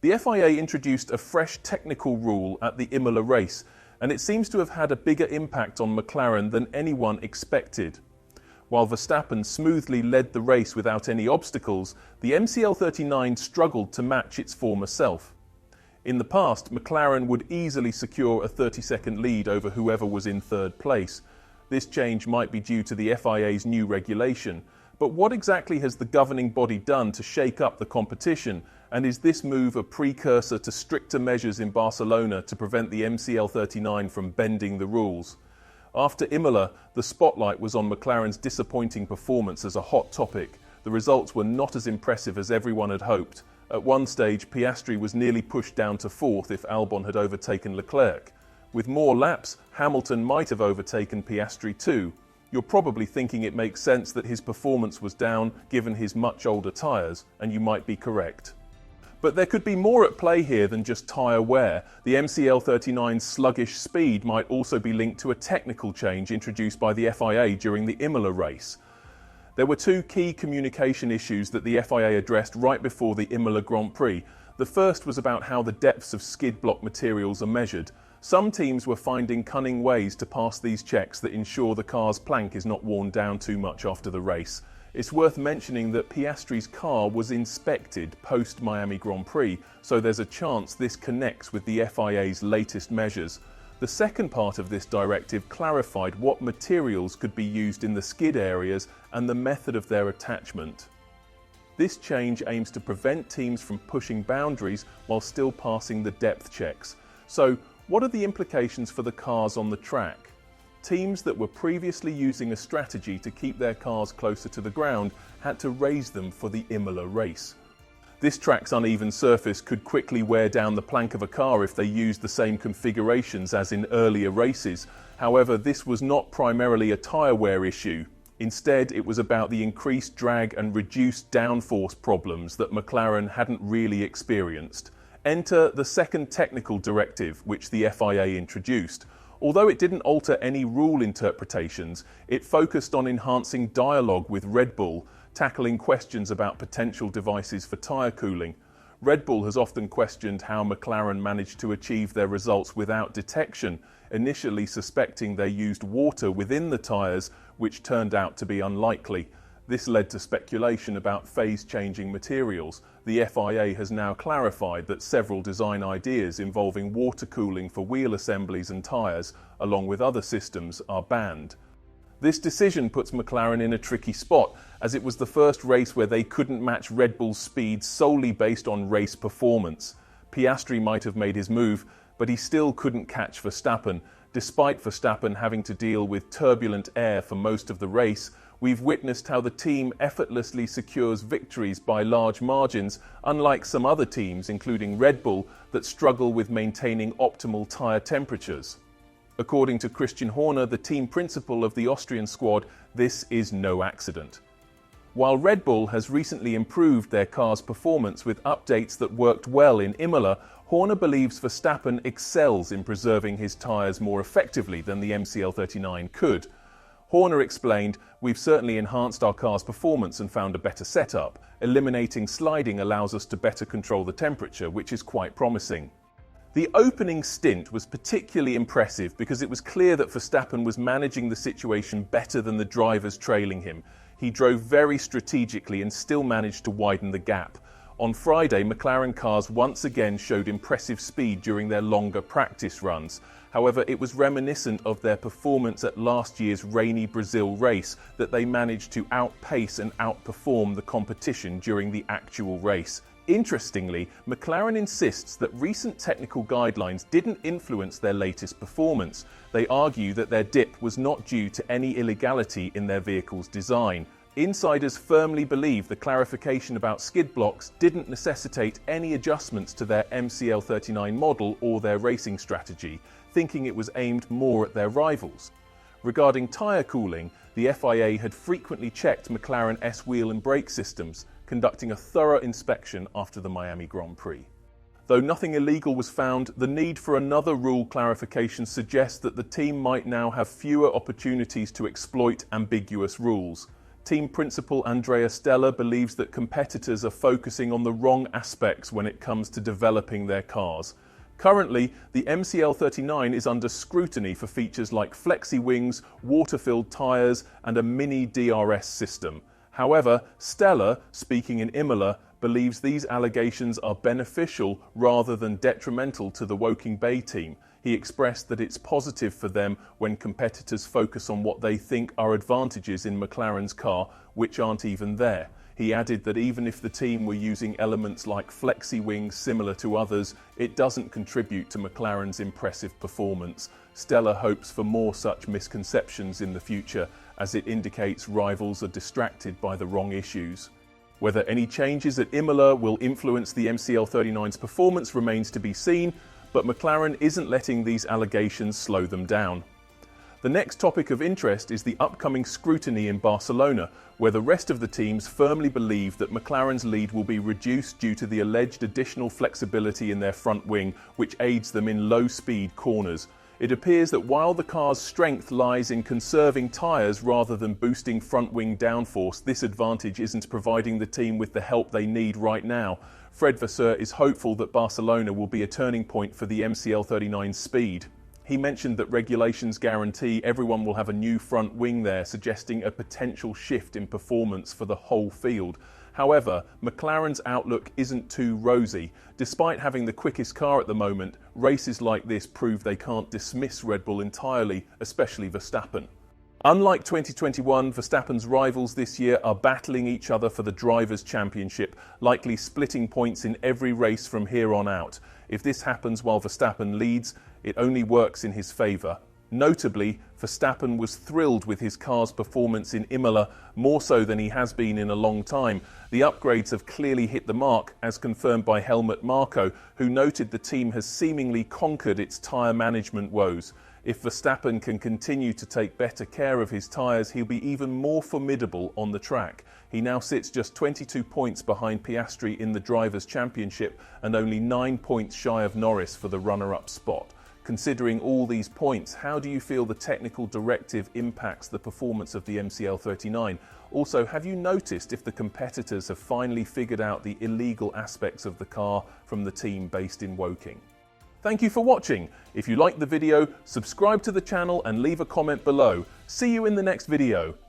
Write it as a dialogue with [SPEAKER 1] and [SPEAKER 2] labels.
[SPEAKER 1] The FIA introduced a fresh technical rule at the Imola race, and it seems to have had a bigger impact on McLaren than anyone expected. While Verstappen smoothly led the race without any obstacles, the MCL39 struggled to match its former self. In the past, McLaren would easily secure a 30-second lead over whoever was in third place. This change might be due to the FIA's new regulation. But what exactly has the governing body done to shake up the competition? And is this move a precursor to stricter measures in Barcelona to prevent the MCL39 from bending the rules? After Imola, the spotlight was on McLaren's disappointing performance as a hot topic. The results were not as impressive as everyone had hoped. At one stage, Piastri was nearly pushed down to fourth if Albon had overtaken Leclerc. With more laps, Hamilton might have overtaken Piastri too. You're probably thinking it makes sense that his performance was down given his much older tyres, and you might be correct. But there could be more at play here than just tyre wear. The MCL39's sluggish speed might also be linked to a technical change introduced by the FIA during the Imola race. There were two key communication issues that the FIA addressed right before the Imola Grand Prix. The first was about how the depths of skid block materials are measured. Some teams were finding cunning ways to pass these checks that ensure the car's plank is not worn down too much after the race. It's worth mentioning that Piastri's car was inspected post-Miami Grand Prix, so there's a chance this connects with the FIA's latest measures. The second part of this directive clarified what materials could be used in the skid areas and the method of their attachment. This change aims to prevent teams from pushing boundaries while still passing the depth checks. So, what are the implications for the cars on the track? Teams that were previously using a strategy to keep their cars closer to the ground had to raise them for the Imola race. This track's uneven surface could quickly wear down the plank of a car if they used the same configurations as in earlier races. However, this was not primarily a tyre wear issue. Instead, it was about the increased drag and reduced downforce problems that McLaren hadn't really experienced. Enter the second technical directive, which the FIA introduced. Although it didn't alter any rule interpretations, it focused on enhancing dialogue with Red Bull, tackling questions about potential devices for tyre cooling. Red Bull has often questioned how McLaren managed to achieve their results without detection, initially suspecting they used water within the tyres, which turned out to be unlikely. This led to speculation about phase-changing materials. The FIA has now clarified that several design ideas involving water cooling for wheel assemblies and tyres, along with other systems, are banned. This decision puts McLaren in a tricky spot, as it was the first race where they couldn't match Red Bull's speed solely based on race performance. Piastri might have made his move, but he still couldn't catch Verstappen. Despite Verstappen having to deal with turbulent air for most of the race, we've witnessed how the team effortlessly secures victories by large margins, unlike some other teams, including Red Bull, that struggle with maintaining optimal tyre temperatures. According to Christian Horner, the team principal of the Austrian squad, this is no accident. While Red Bull has recently improved their car's performance with updates that worked well in Imola, Horner believes Verstappen excels in preserving his tyres more effectively than the MCL39 could. Horner explained, "We've certainly enhanced our car's performance and found a better setup. Eliminating sliding allows us to better control the temperature, which is quite promising." The opening stint was particularly impressive because it was clear that Verstappen was managing the situation better than the drivers trailing him. He drove very strategically and still managed to widen the gap. On Friday, McLaren cars once again showed impressive speed during their longer practice runs. However, it was reminiscent of their performance at last year's rainy Brazil race that they managed to outpace and outperform the competition during the actual race. Interestingly, McLaren insists that recent technical guidelines didn't influence their latest performance. They argue that their dip was not due to any illegality in their vehicle's design. Insiders firmly believe the clarification about skid blocks didn't necessitate any adjustments to their MCL39 model or their racing strategy, thinking it was aimed more at their rivals. Regarding tyre cooling, the FIA had frequently checked McLaren S-wheel and brake systems, conducting a thorough inspection after the Miami Grand Prix. Though nothing illegal was found, the need for another rule clarification suggests that the team might now have fewer opportunities to exploit ambiguous rules. Team principal Andrea Stella believes that competitors are focusing on the wrong aspects when it comes to developing their cars. Currently, the MCL39 is under scrutiny for features like flexi wings, water-filled tyres, and a mini DRS system. However, Stella, speaking in Imola, believes these allegations are beneficial rather than detrimental to the Woking Bay team. He expressed that it's positive for them when competitors focus on what they think are advantages in McLaren's car, which aren't even there. He added that even if the team were using elements like flexi wings similar to others, it doesn't contribute to McLaren's impressive performance. Stella hopes for more such misconceptions in the future, as it indicates rivals are distracted by the wrong issues. Whether any changes at Imola will influence the MCL39's performance remains to be seen, but McLaren isn't letting these allegations slow them down. The next topic of interest is the upcoming scrutiny in Barcelona, where the rest of the teams firmly believe that McLaren's lead will be reduced due to the alleged additional flexibility in their front wing, which aids them in low-speed corners. It appears that while the car's strength lies in conserving tyres rather than boosting front wing downforce, this advantage isn't providing the team with the help they need right now. Fred Vasseur is hopeful that Barcelona will be a turning point for the MCL39's speed. He mentioned that regulations guarantee everyone will have a new front wing there, suggesting a potential shift in performance for the whole field. However, McLaren's outlook isn't too rosy. Despite having the quickest car at the moment, races like this prove they can't dismiss Red Bull entirely, especially Verstappen. Unlike 2021, Verstappen's rivals this year are battling each other for the Drivers' Championship, likely splitting points in every race from here on out. If this happens while Verstappen leads, it only works in his favour. Notably, Verstappen was thrilled with his car's performance in Imola, more so than he has been in a long time. The upgrades have clearly hit the mark, as confirmed by Helmut Marko, who noted the team has seemingly conquered its tyre management woes. If Verstappen can continue to take better care of his tyres, he'll be even more formidable on the track. He now sits just 22 points behind Piastri in the Drivers' Championship and only 9 points shy of Norris for the runner-up spot. Considering all these points, how do you feel the technical directive impacts the performance of the MCL39? Also, have you noticed if the competitors have finally figured out the illegal aspects of the car from the team based in Woking? Thank you for watching. If you liked the video, subscribe to the channel and leave a comment below. See you in the next video.